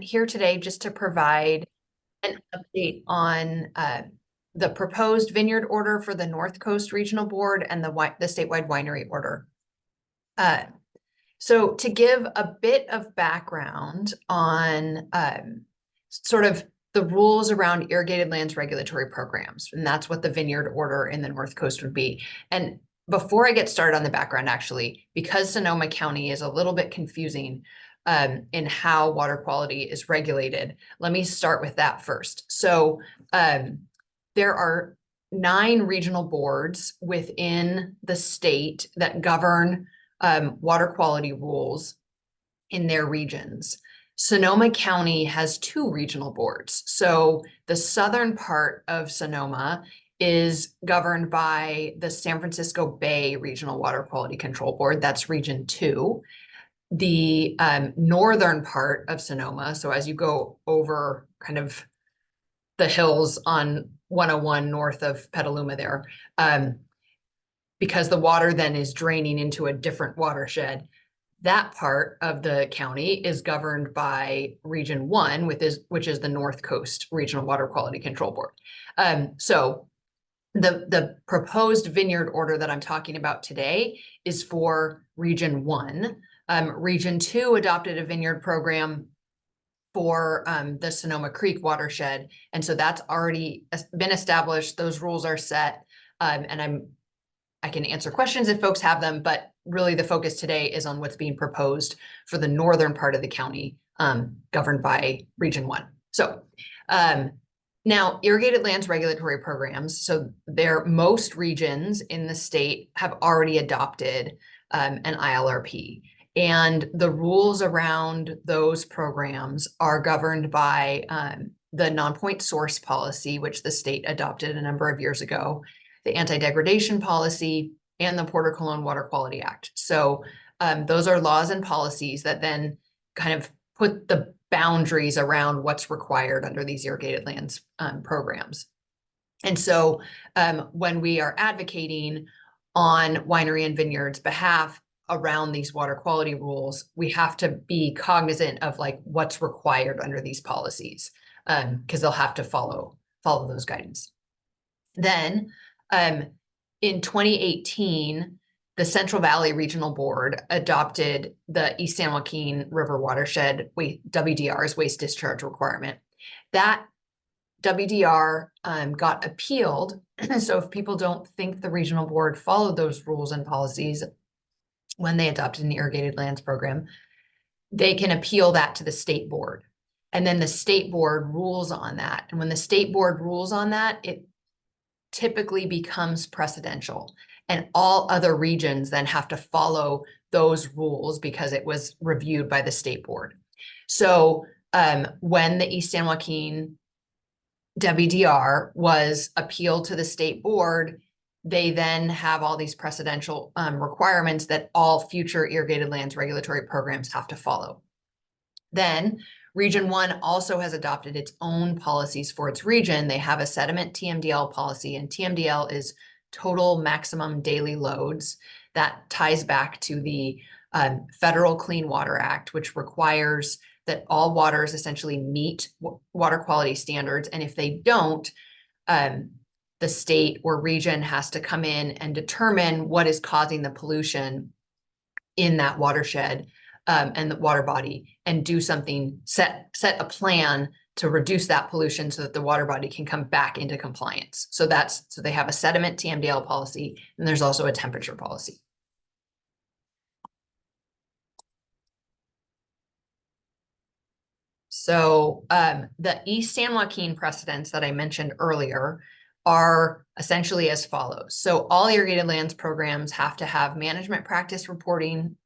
here today just to provide an update on the proposed Vineyard Order for the North Coast Regional Board and the statewide Winery Order. So to give a bit of background on sort of the rules around irrigated lands regulatory programs, and that's what the Vineyard Order in the North Coast would be. And before I get started on the background, actually, because Sonoma County is a little bit confusing in how water quality is regulated, let me start with that first. So there are 9 regional boards within the state that govern water quality rules in their regions. Sonoma County has 2 regional boards. So the southern part of Sonoma is governed by the San Francisco Bay Regional Water Quality Control Board. That's Region 2. The northern part of Sonoma, so as you go over kind of the hills on 101 north of Petaluma there, because the water then is draining into a different watershed, that part of the county is governed by Region 1, which is the North Coast Regional Water Quality Control Board. So the proposed Vineyard Order that I'm talking about today is for Region 1. Region 2 adopted a vineyard program for the Sonoma Creek watershed. And so that's already been established. Those rules are set. And I can answer questions if folks have them, but really the focus today is on what's being proposed for the northern part of the county, governed by Region 1. So now irrigated lands regulatory programs. So most regions in the state have already adopted an ILRP. And the rules around those programs are governed by the non-point source policy, which the state adopted a number of years ago, the anti-degradation policy, and the Porter Cologne Water Quality Act. So those are laws and policies that then kind of put the boundaries around what's required under these irrigated lands programs. And so when we are advocating on winery and vineyards behalf around these water quality rules, we have to be cognizant of like what's required under these policies, because they'll have to follow those guidance. Then in 2018, the Central Valley Regional Board adopted the East San Joaquin River Watershed WDR's waste discharge requirement. That WDR got appealed. So if people don't think the regional board followed those rules and policies when they adopted an irrigated lands program, they can appeal that to the state board. And then the state board rules on that. And when the state board rules on that, it typically becomes precedential. And all other regions then have to follow those rules because it was reviewed by the state board. So when the East San Joaquin WDR was appealed to the state board, they then have all these precedential requirements that all future irrigated lands regulatory programs have to follow. Then Region 1 also has adopted its own policies for its region. They have a sediment TMDL policy, and TMDL is total maximum daily loads. That ties back to the Federal Clean Water Act, which requires that all waters essentially meet water quality standards. And if they don't, the state or region has to come in and determine what is causing the pollution in that watershed and the water body, and do something, set a plan to reduce that pollution so that the water body can come back into compliance. So they have a sediment TMDL policy, and there's also a temperature policy. So the East San Joaquin precedents that I mentioned earlier are essentially as follows. So all irrigated lands programs have to have management practice reporting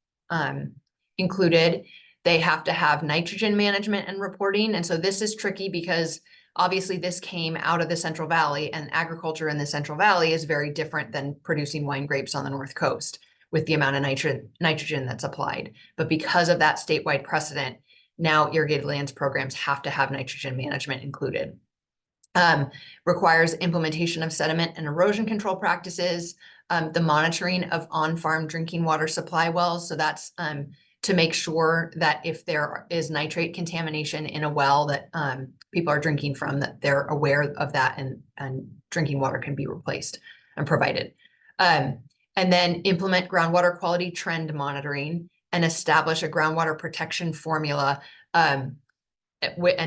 included. They have to have nitrogen management and reporting. And so this is tricky because obviously this came out of the Central Valley, and agriculture in the Central Valley is very different than producing wine grapes on the North Coast with the amount of nitrogen that's applied. But because of that statewide precedent, now irrigated lands programs have to have nitrogen management included. Requires implementation of sediment and erosion control practices, the monitoring of on-farm drinking water supply wells. So that's to make sure that if there is nitrate contamination in a well that people are drinking from, that they're aware of that, and drinking water can be replaced and provided. And then implement groundwater quality trend monitoring and establish a groundwater protection formula and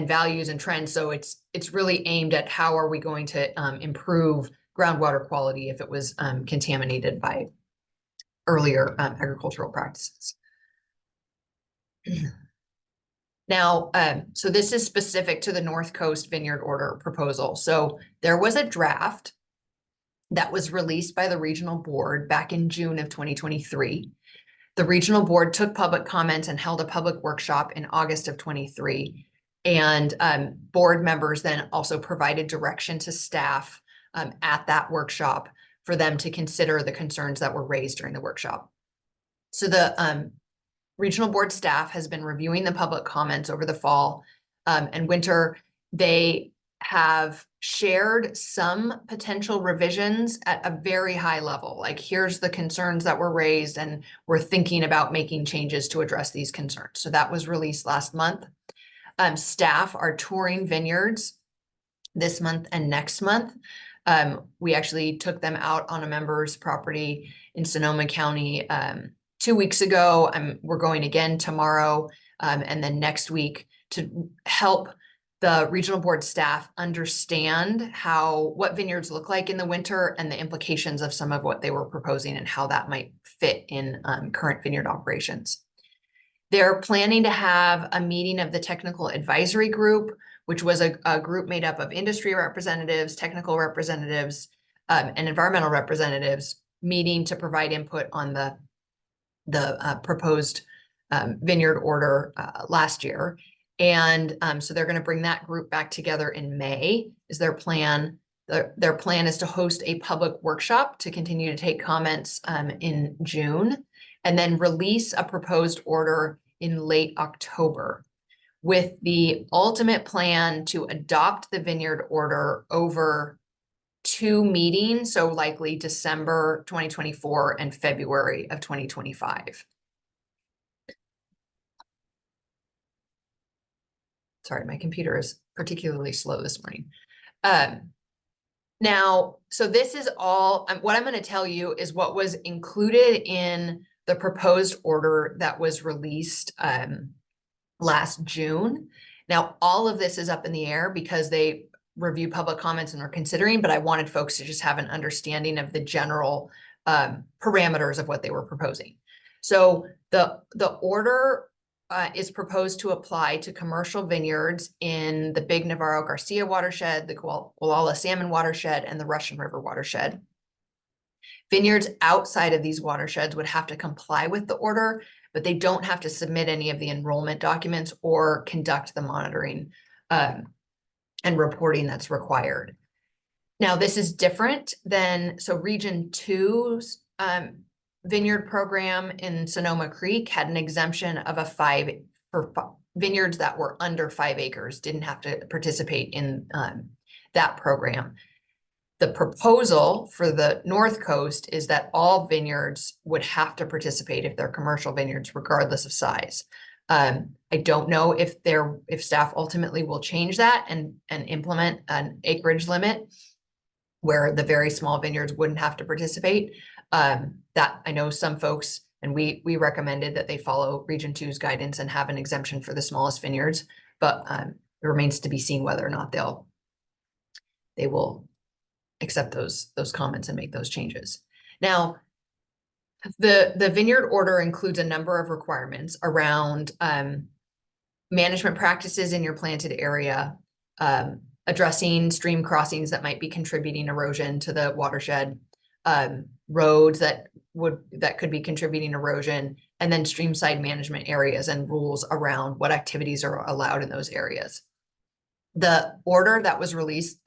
values and trends. So it's really aimed at how are we going to improve groundwater quality if it was contaminated by earlier agricultural practices. Now, so this is specific to the North Coast Vineyard Order proposal. So there was a draft that was released by the regional board back in June of 2023. The regional board took public comments and held a public workshop in August of 23. And board members then also provided direction to staff at that workshop for them to consider the concerns that were raised during the workshop. So the regional board staff has been reviewing the public comments over the fall and winter. They have shared some potential revisions at a very high level. Like, here's the concerns that were raised, and we're thinking about making changes to address these concerns. So that was released last month. Staff are touring vineyards this month and next month. We actually took them out on a member's property in Sonoma County 2 weeks ago. We're going again tomorrow, and then next week, to help the regional board staff understand what vineyards look like in the winter and the implications of some of what they were proposing and how that might fit in current vineyard operations. They're planning to have a meeting of the technical advisory group, which was a group made up of industry representatives, technical representatives, and environmental representatives, meeting to provide input on the proposed Vineyard Order last year. And so they're going to bring that group back together in May, is their plan. Their plan is to host a public workshop to continue to take comments in June, and then release a proposed order in late October, with the ultimate plan to adopt the Vineyard Order over 2 meetings, so likely December 2024 and February of 2025. Sorry, my computer is particularly slow this morning. Now, so this is all, what I'm going to tell you is what was included in the proposed order that was released last June. Now, all of this is up in the air because they review public comments and are considering, but I wanted folks to just have an understanding of the general parameters of what they were proposing. So the order is proposed to apply to commercial vineyards in the Big Navarro Garcia watershed, the Gualala Salmon watershed, and the Russian River watershed. Vineyards outside of these watersheds would have to comply with the order, but they don't have to submit any of the enrollment documents or conduct the monitoring and reporting that's required. Now, this is different than, so Region 2's vineyard program in Sonoma Creek had an exemption of vineyards that were under 5 acres, didn't have to participate in that program. The proposal for the North Coast is that all vineyards would have to participate if they're commercial vineyards, regardless of size. I don't know if staff ultimately will change that and implement an acreage limit where the very small vineyards wouldn't have to participate. That I know some folks, and we recommended that they follow Region 2's guidance and have an exemption for the smallest vineyards, but it remains to be seen whether or not they will accept those comments and make those changes. Now, the Vineyard Order includes a number of requirements around management practices in your planted area, addressing stream crossings that might be contributing erosion to the watershed, roads that could be contributing erosion, and then stream side management areas and rules around what activities are allowed in those areas. The order that was released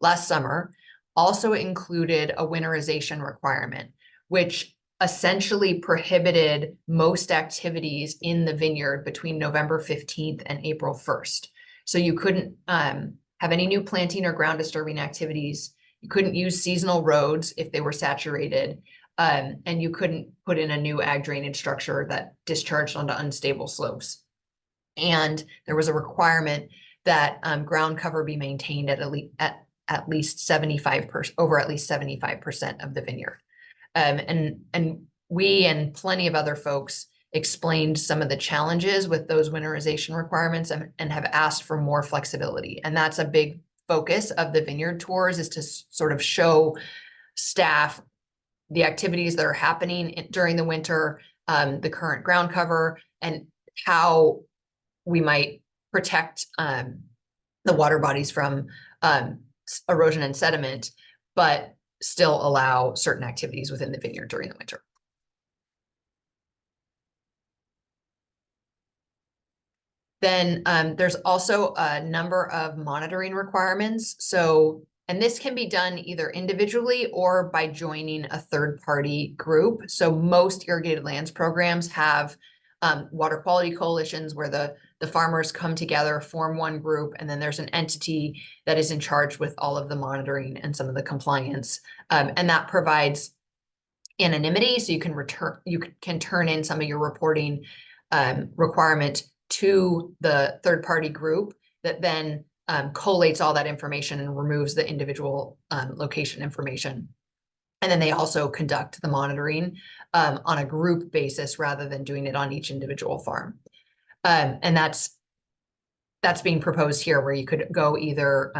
last summer also included a winterization requirement, which essentially prohibited most activities in the vineyard between November 15th and April 1st. So you couldn't have any new planting or ground disturbing activities. You couldn't use seasonal roads if they were saturated. and you couldn't put in a new ag drainage structure that discharged onto unstable slopes. And there was a requirement that ground cover be maintained at least 75% over at least 75% of the vineyard. And we and plenty of other folks explained some of the challenges with those winterization requirements and have asked for more flexibility. And that's a big focus of the vineyard tours, is to sort of show staff the activities that are happening during the winter, the current ground cover, and how we might protect the water bodies from erosion and sediment, but still allow certain activities within the vineyard during the winter. Then there's also a number of monitoring requirements. So, and this can be done either individually or by joining a third-party group. So most irrigated lands programs have water quality coalitions where the farmers come together, form one group, and then there's an entity that is in charge with all of the monitoring and some of the compliance. And that provides anonymity, so you can turn in some of your reporting requirement to the third-party group that then collates all that information and removes the individual location information. And then they also conduct the monitoring on a group basis rather than doing it on each individual farm. And that's being proposed here, where you could go either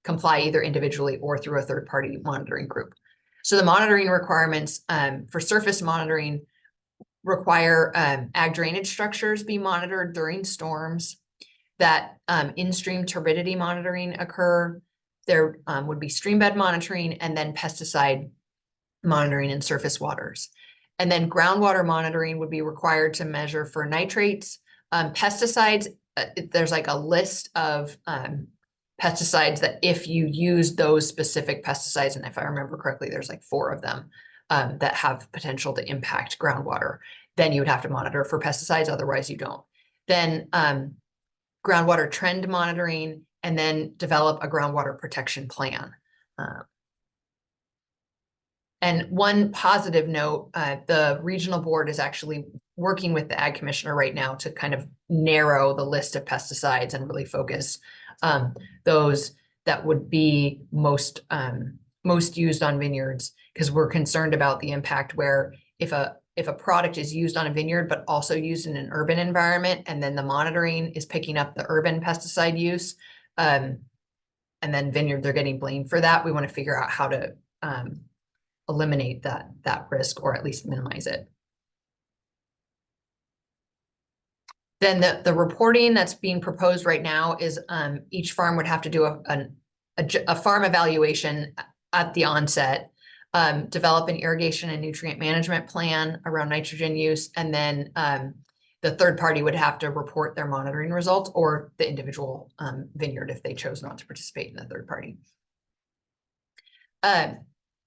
comply either individually or through a third-party monitoring group. So the monitoring requirements for surface monitoring require ag drainage structures be monitored during storms, that in-stream turbidity monitoring occur. There would be stream bed monitoring, and then pesticide monitoring in surface waters. And then groundwater monitoring would be required to measure for nitrates. Pesticides, there's like a list of pesticides that if you use those specific pesticides, and if I remember correctly, there's like 4 of them that have potential to impact groundwater, then you would have to monitor for pesticides, otherwise you don't. Then groundwater trend monitoring, and then develop a groundwater protection plan. And one positive note, the regional board is actually working with the ag commissioner right now to kind of narrow the list of pesticides and really focus those that would be most used on vineyards, because we're concerned about the impact where if a product is used on a vineyard but also used in an urban environment, and then the monitoring is picking up the urban pesticide use, and then vineyards are getting blamed for that, we want to figure out how to eliminate that risk, or at least minimize it. Then the reporting that's being proposed right now is each farm would have to do a farm evaluation at the onset, develop an irrigation and nutrient management plan around nitrogen use, and then the third party would have to report their monitoring results, or the individual vineyard if they chose not to participate in the third party.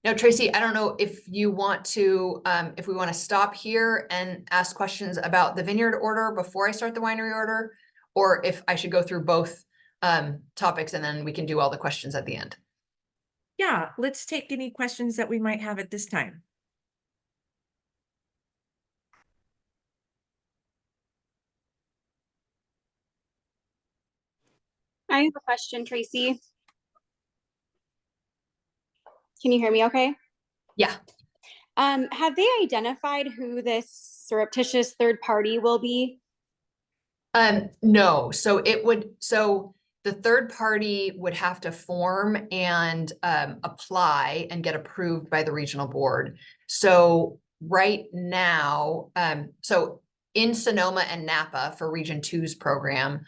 Now, Tracy, I don't know if you want to, if we want to stop here and ask questions about the Vineyard Order before I start the Winery Order, or if I should go through both topics and then we can do all the questions at the end. Yeah, let's take any questions that we might have at this time. I have a question, Tracy. Can you hear me okay? Yeah. Have they identified who this surreptitious third party will be? No, so the third party would have to form and apply and get approved by the regional board. So right now, so in Sonoma and Napa for Region 2's program,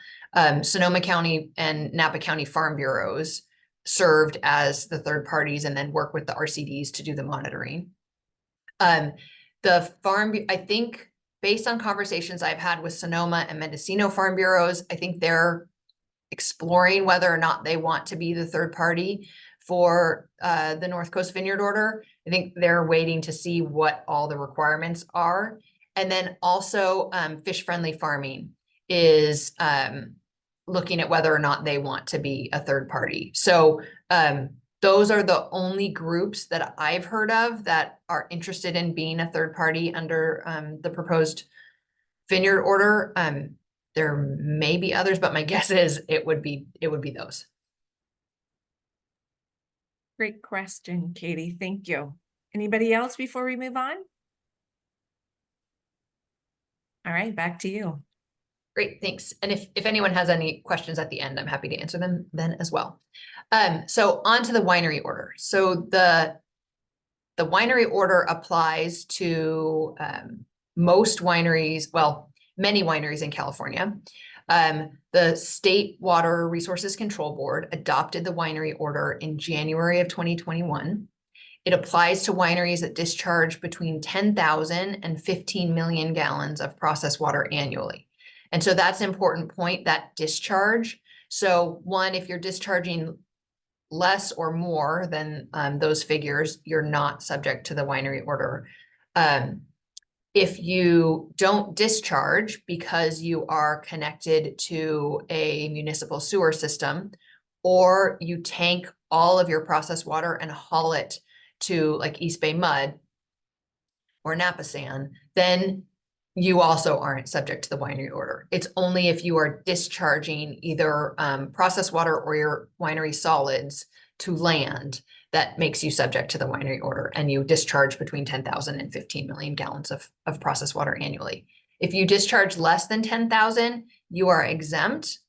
Sonoma County and Napa County Farm Bureaus served as the third parties and then work with the RCDs to do the monitoring. I think based on conversations I've had with Sonoma and Mendocino Farm Bureaus, I think they're exploring whether or not they want to be the third party for the North Coast Vineyard Order. I think they're waiting to see what all the requirements are. And then also Fish Friendly Farming is looking at whether or not they want to be a third party. So those are the only groups that I've heard of that are interested in being a third party under the proposed Vineyard Order. There may be others, but my guess is it would be those. Great question, Katie. Thank you. Anybody else before we move on? All right, back to you. Great, thanks. And if anyone has any questions at the end, I'm happy to answer them then as well. So on to the winery order. So the winery order applies to most wineries, well, many wineries in California. The State Water Resources Control Board adopted the winery order in January of 2021. It applies to wineries that discharge between 10,000 and 15 million gallons of processed water annually. And so that's an important point, that discharge. So one, if you're discharging less or more than those figures, you're not subject to the winery order. If you don't discharge because you are connected to a municipal sewer system, or you tank all of your processed water and haul it to like East Bay Mud or Napa Sand, then you also aren't subject to the winery order. It's only if you are discharging either processed water or your winery solids to land that makes you subject to the winery order, and you discharge between 10,000 and 15 million gallons of processed water annually. If you discharge less than 10,000, you are exempt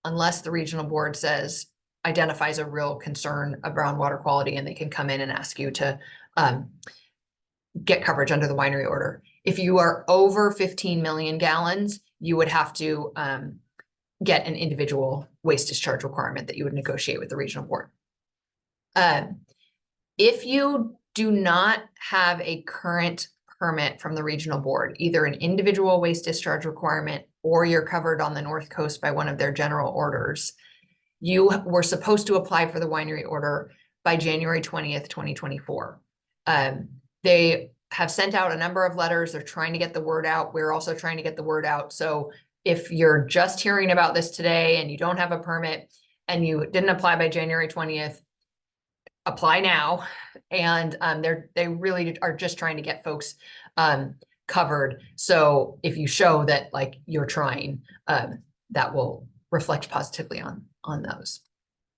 unless the regional board identifies a real concern around water quality, and they can come in and ask you to get coverage under the winery order. If you are over 15 million gallons, you would have to get an individual waste discharge requirement that you would negotiate with the regional board. If you do not have a current permit from the regional board, either an individual waste discharge requirement or you're covered on the North Coast by one of their general orders, you were supposed to apply for the winery order by January 20th, 2024. They have sent out a number of letters. They're trying to get the word out. We're also trying to get the word out. So if you're just hearing about this today and you don't have a permit and you didn't apply by January 20th, apply now. And they really are just trying to get folks covered. So if you show that like you're trying, that will reflect positively on those.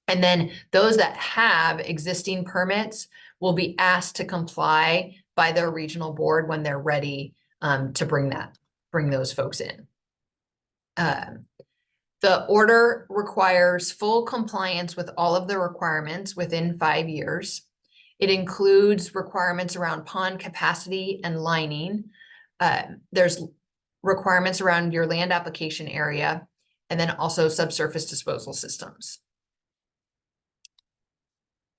And then those that have existing permits will be asked to comply by their regional board when they're ready to bring those folks in. The order requires full compliance with all of the requirements within 5 years. It includes requirements around pond capacity and lining. There's requirements around your land application area, and then also subsurface disposal systems.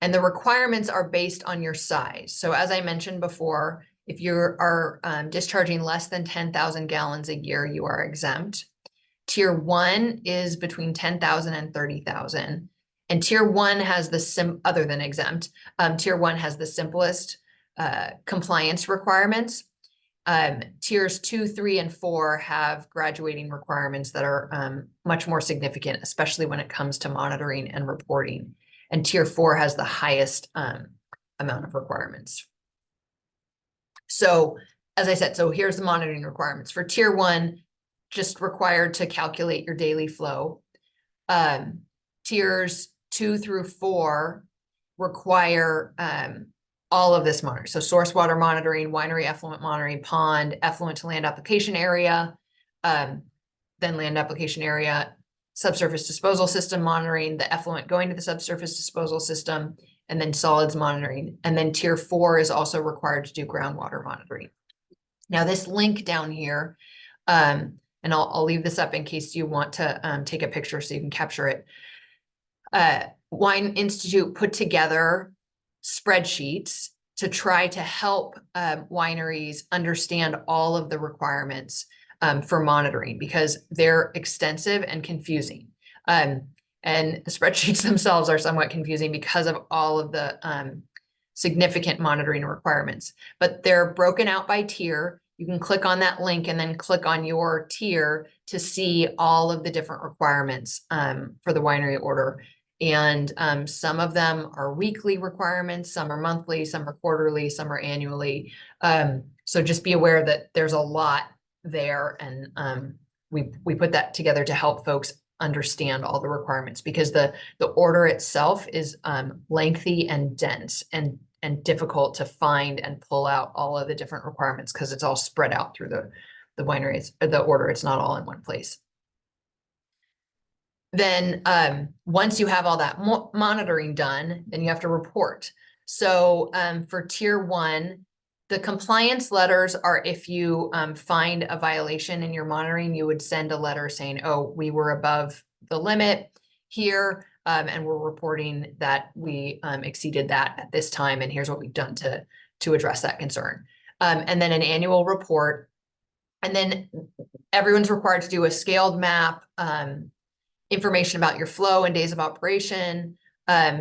And the requirements are based on your size. So as I mentioned before, if you are discharging less than 10,000 gallons a year, you are exempt. Tier 1 is between 10,000 and 30,000. And Tier 1 has other than exempt, Tier 1 has the simplest compliance requirements. Tiers 2, 3, and 4 have graduating requirements that are much more significant, especially when it comes to monitoring and reporting. And Tier 4 has the highest amount of requirements. So as I said, so here's the monitoring requirements. For Tier 1, just required to calculate your daily flow. Tiers 2 through 4 require all of this monitoring. So source water monitoring, winery effluent monitoring, pond, effluent to land application area, then land application area, subsurface disposal system monitoring, the effluent going to the subsurface disposal system, and then solids monitoring. And then Tier 4 is also required to do groundwater monitoring. Now this link down here, and I'll leave this up in case you want to take a picture so you can capture it. Wine Institute put together spreadsheets to try to help wineries understand all of the requirements for monitoring, because they're extensive and confusing. And the spreadsheets themselves are somewhat confusing because of all of the significant monitoring requirements, but they're broken out by tier. You can click on that link and then click on your tier to see all of the different requirements for the winery order. And some of them are weekly requirements, some are monthly, some are quarterly, some are annually. So just be aware that there's a lot there, and we put that together to help folks understand all the requirements, because the order itself is lengthy and dense and difficult to find and pull out all of the different requirements, because it's all spread out through the winery, the order. It's not all in one place. Then once you have all that monitoring done, then you have to report. So for tier 1, the compliance letters are if you find a violation in your monitoring, you would send a letter saying, oh, we were above the limit here, and we're reporting that we exceeded that at this time, and here's what we've done to address that concern. And then an annual report. And then everyone's required to do a scaled map, information about your flow and days of operation,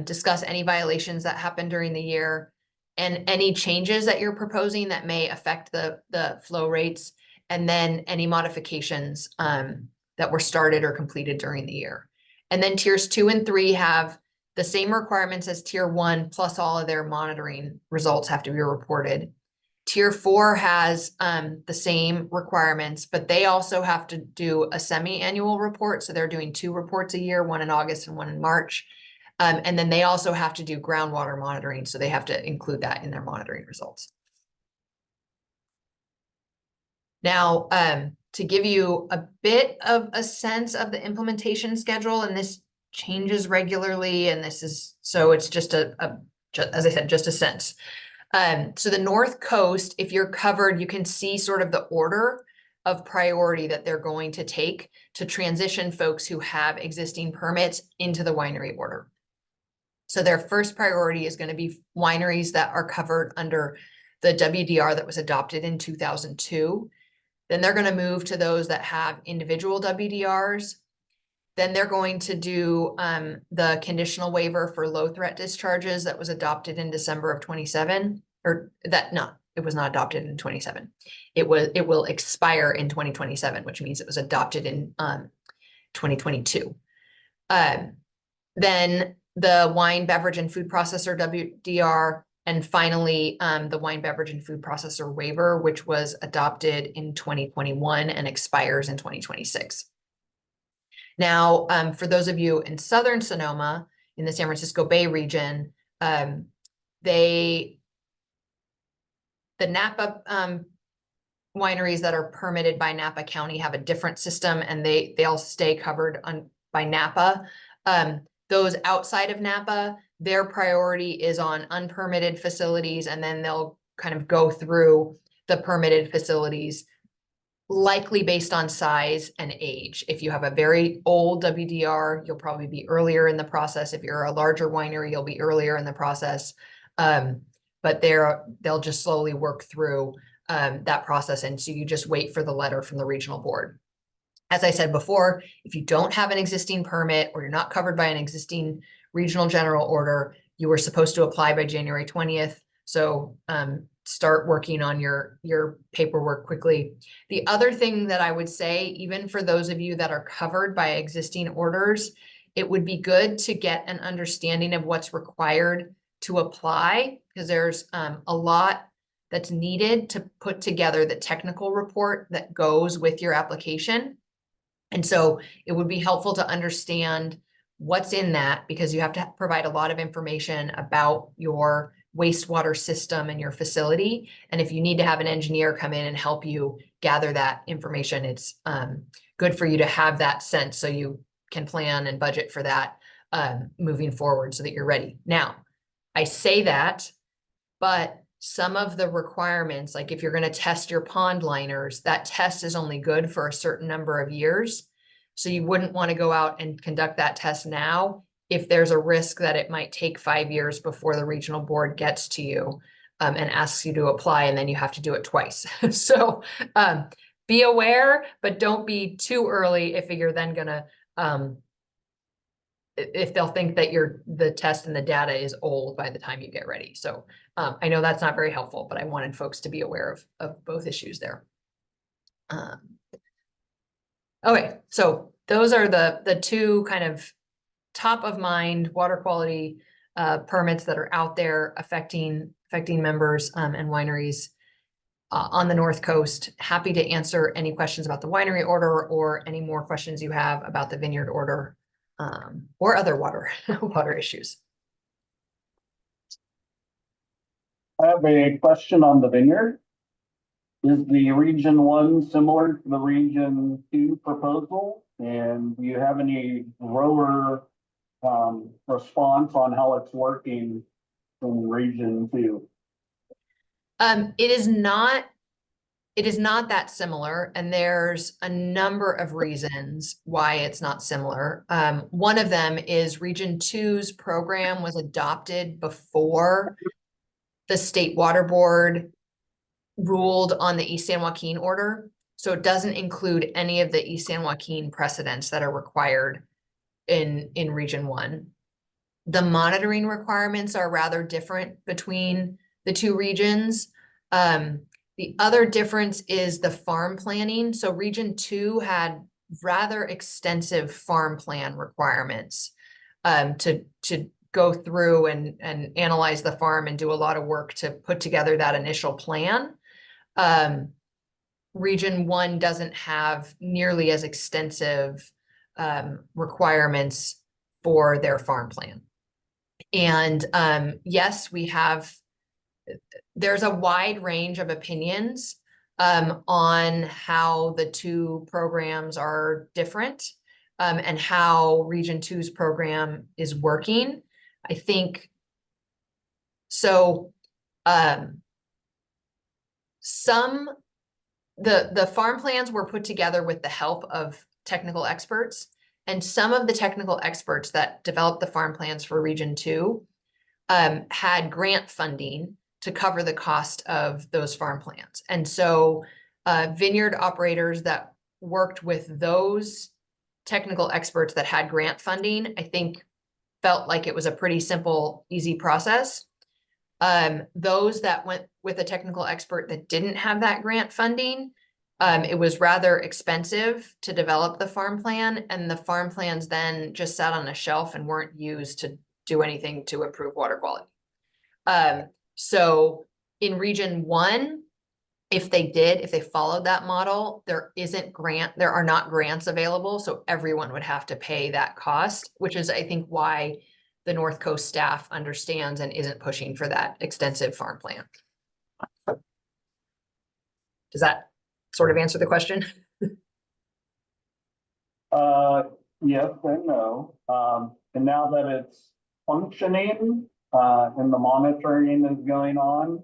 discuss any violations that happened during the year, and any changes that you're proposing that may affect the flow rates, and then any modifications that were started or completed during the year. And then tiers 2 and 3 have the same requirements as tier 1, plus all of their monitoring results have to be reported. Tier 4 has the same requirements, but they also have to do a semi-annual report. So they're doing 2 reports a year, one in August and one in March. And then they also have to do groundwater monitoring. So they have to include that in their monitoring results. Now, to give you a bit of a sense of the implementation schedule, and this changes regularly, and this is, so it's just as I said, just a sense. So the North Coast, if you're covered, you can see sort of the order of priority that they're going to take to transition folks who have existing permits into the winery order. So their first priority is going to be wineries that are covered under the WDR that was adopted in 2002. Then they're going to move to those that have individual WDRs. Then they're going to do the conditional waiver for low threat discharges that was adopted in December of 27, or that, no, it was not adopted in 27. It will expire in 2027, which means it was adopted in 2022. Then the wine, beverage, and food processor WDR, and finally the wine, beverage, and food processor waiver, which was adopted in 2021 and expires in 2026. Now, for those of you in Southern Sonoma, in the San Francisco Bay region, the Napa wineries that are permitted by Napa County have a different system, and they'll stay covered by Napa. Those outside of Napa, their priority is on unpermitted facilities, and then they'll kind of go through the permitted facilities, likely based on size and age. If you have a very old WDR, you'll probably be earlier in the process. If you're a larger winery, you'll be earlier in the process. But they'll just slowly work through that process. And so you just wait for the letter from the regional board. As I said before, if you don't have an existing permit or you're not covered by an existing regional general order, you were supposed to apply by January 20th. So start working on your paperwork quickly. The other thing that I would say, even for those of you that are covered by existing orders, it would be good to get an understanding of what's required to apply, because there's a lot that's needed to put together the technical report that goes with your application. And so it would be helpful to understand what's in that, because you have to provide a lot of information about your wastewater system and your facility. And if you need to have an engineer come in and help you gather that information, it's good for you to have that sense so you can plan and budget for that moving forward so that you're ready. Now, I say that, but some of the requirements, like if you're going to test your pond liners, that test is only good for a certain number of years. So you wouldn't want to go out and conduct that test now if there's a risk that it might take 5 years before the regional board gets to you and asks you to apply, and then you have to do it twice. So be aware, but don't be too early if you're then gonna, if they'll think that the test and the data is old by the time you get ready. So I know that's not very helpful, but I wanted folks to be aware of both issues there. Okay, so those are the two kind of top of mind water quality permits that are out there affecting members and wineries on the North Coast. Happy to answer any questions about the winery order or any more questions you have about the Vineyard Order or other water issues. I have a question on the vineyard. Is the Region 1 similar to the Region 2 proposal? And do you have any grower response on how it's working in Region 2? It is not that similar, and there's a number of reasons why it's not similar. One of them is Region 2's program was adopted before the State Water Board ruled on the East San Joaquin order. So it doesn't include any of the East San Joaquin precedents that are required in Region 1. The monitoring requirements are rather different between the two regions. The other difference is the farm planning. So Region 2 had rather extensive farm plan requirements to go through and analyze the farm and do a lot of work to put together that initial plan. Region 1 doesn't have nearly as extensive requirements for their farm plan. And yes, there's a wide range of opinions on how the two programs are different and how Region 2's program is working. I think so. The farm plans were put together with the help of technical experts, and some of the technical experts that developed the farm plans for Region 2 had grant funding to cover the cost of those farm plans. And so vineyard operators that worked with those technical experts that had grant funding, I think felt like it was a pretty simple, easy process. Those that went with a technical expert that didn't have that grant funding, it was rather expensive to develop the farm plan, and the farm plans then just sat on a shelf and weren't used to do anything to improve water quality. So in Region 1, if they followed that model, there are not grants available, so everyone would have to pay that cost, which is, I think, why the North Coast staff understands and isn't pushing for that extensive farm plan. Does that sort of answer the question? Yes and no. And now that it's functioning and the monitoring is going on,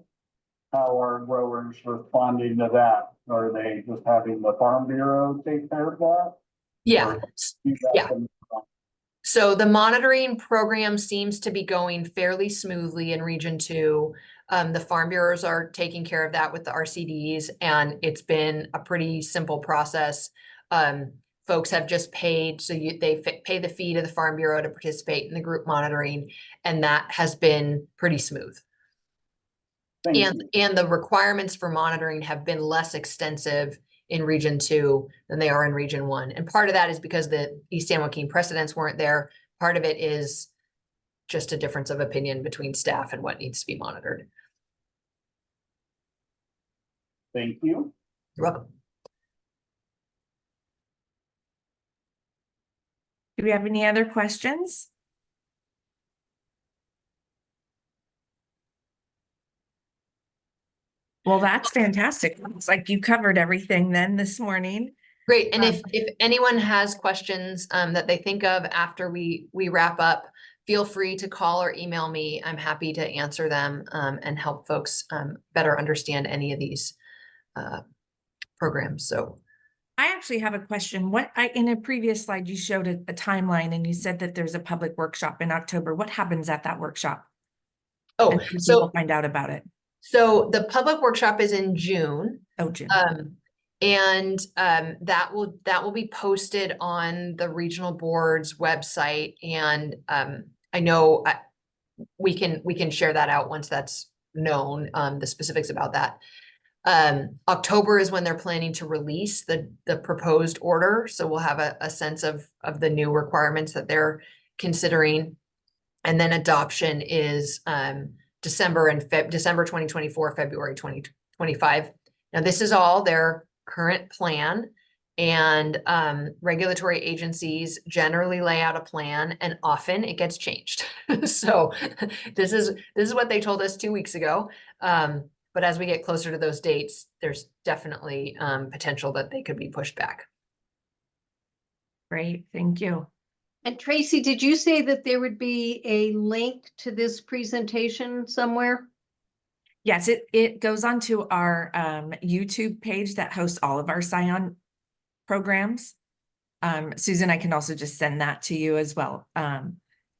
how are growers responding to that? Are they just having the Farm Bureau take care of that? Yeah. Yeah. Them? So the monitoring program seems to be going fairly smoothly in Region 2. The farm bureaus are taking care of that with the RCDs, and it's been a pretty simple process. Folks have just paid, so they pay the fee to the Farm Bureau to participate in the group monitoring, and that has been pretty smooth. And the requirements for monitoring have been less extensive in Region 2 than they are in Region 1. And part of that is because the East San Joaquin precedents weren't there. Part of it is just a difference of opinion between staff and what needs to be monitored. Thank you. You're welcome. Do we have any other questions? Well, that's fantastic. Looks like you covered everything then this morning. Great. And if anyone has questions that they think of after we wrap up, feel free to call or email me. I'm happy to answer them and help folks better understand any of these programs. So I actually have a question. In a previous slide, you showed a timeline and you said that there's a public workshop in October. What happens at that workshop? Oh, and so people find out about it. So the public workshop is in June. Oh, June. That will be posted on the regional board's website, and I know we can share that out once that's known, the specifics about that. October is when they're planning to release the proposed order, so we'll have a sense of the new requirements that they're considering. And then adoption is December 2024, February 2025. Now, this is all their current plan, and regulatory agencies generally lay out a plan, and often it gets changed. So this is what they told us 2 weeks ago. But as we get closer to those dates, there's definitely potential that they could be pushed back. Great, thank you. And Tracy, did you say that there would be a link to this presentation somewhere? Yes, it goes onto our YouTube page that hosts all of our SCION programs. Susan, I can also just send that to you as well.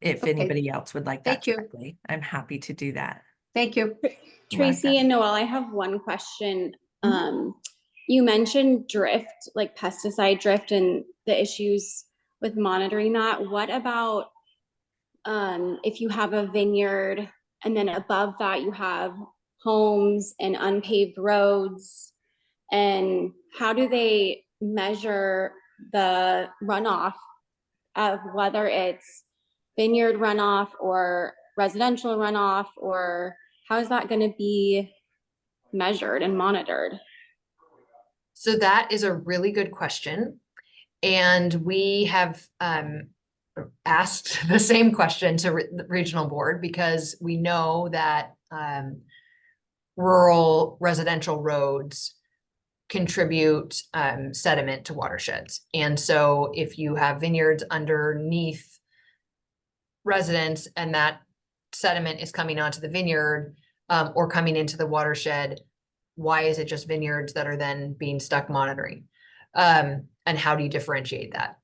If Okay. anybody else would like that Thank you. directly, I'm happy to do that. Thank you. Tracy welcome. and Noelle, I have one question. You mentioned drift, like pesticide drift and the issues with monitoring that. What about if you have a vineyard and then above that you have homes and unpaved roads, and how do they measure the runoff of whether it's vineyard runoff or residential runoff, or how is that going to be measured and monitored? So that is a really good question. And we have asked the same question to the regional board, because we know that rural residential roads contribute sediment to watersheds. And so if you have vineyards underneath residents and that sediment is coming onto the vineyard or coming into the watershed, why is it just vineyards that are then being stuck monitoring? And how do you differentiate that?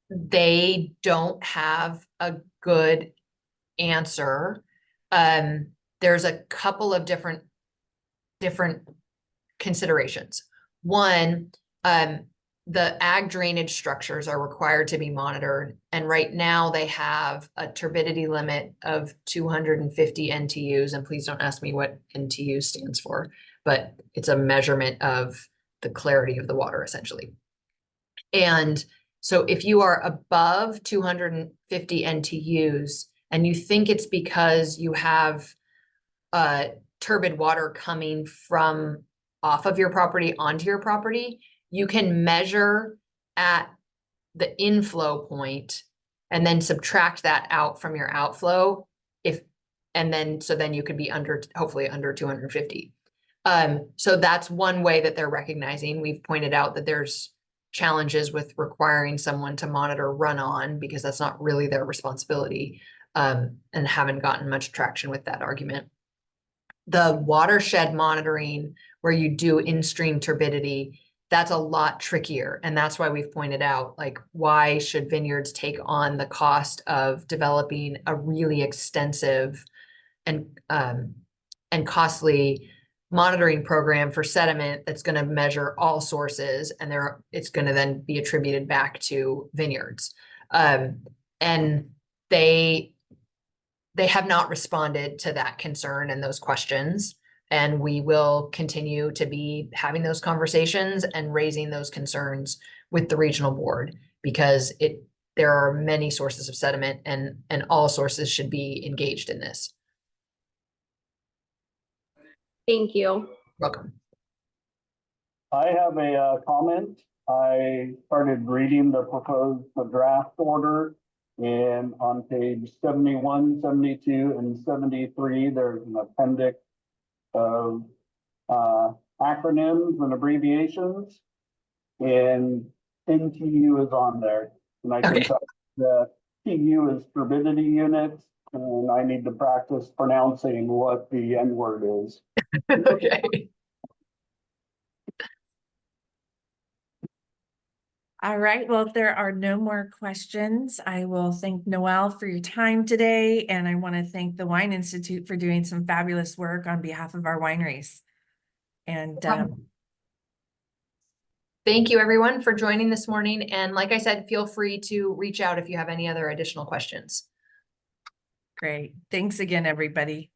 They don't have a good answer. There's a couple of different considerations. One, the ag drainage structures are required to be monitored. And right now they have a turbidity limit of 250 NTUs. And please don't ask me what NTU stands for, but it's a measurement of the clarity of the water, essentially. And so if you are above 250 NTUs and you think it's because you have turbid water coming from off of your property onto your property, you can measure at the inflow point and then subtract that out from your outflow. So then you could be hopefully under 250. So that's one way that they're recognizing. We've pointed out that there's challenges with requiring someone to monitor run-on because that's not really their responsibility, and haven't gotten much traction with that argument. The watershed monitoring, where you do in-stream turbidity, that's a lot trickier. And that's why we've pointed out, like, why should vineyards take on the cost of developing a really extensive and costly monitoring program for sediment that's going to measure all sources, and it's going to then be attributed back to vineyards. And they have not responded to that concern and those questions. And we will continue to be having those conversations and raising those concerns with the regional board, because there are many sources of sediment, and all sources should be engaged in this. Thank you. Welcome. I have a comment. I started reading the draft order, and on page 71, 72, and 73, there's an appendix of acronyms and abbreviations, and NTU is on there. And I can tell the TU is turbidity units, and I need to practice pronouncing what the N word is. Okay. All right, well, if there are no more questions, I will thank Noelle for your time today. And I want to thank the Wine Institute for doing some fabulous work on behalf of our wineries. And thank you, everyone, for joining this morning. And like I said, feel free to reach out if you have any other additional questions. great. Thanks again, everybody.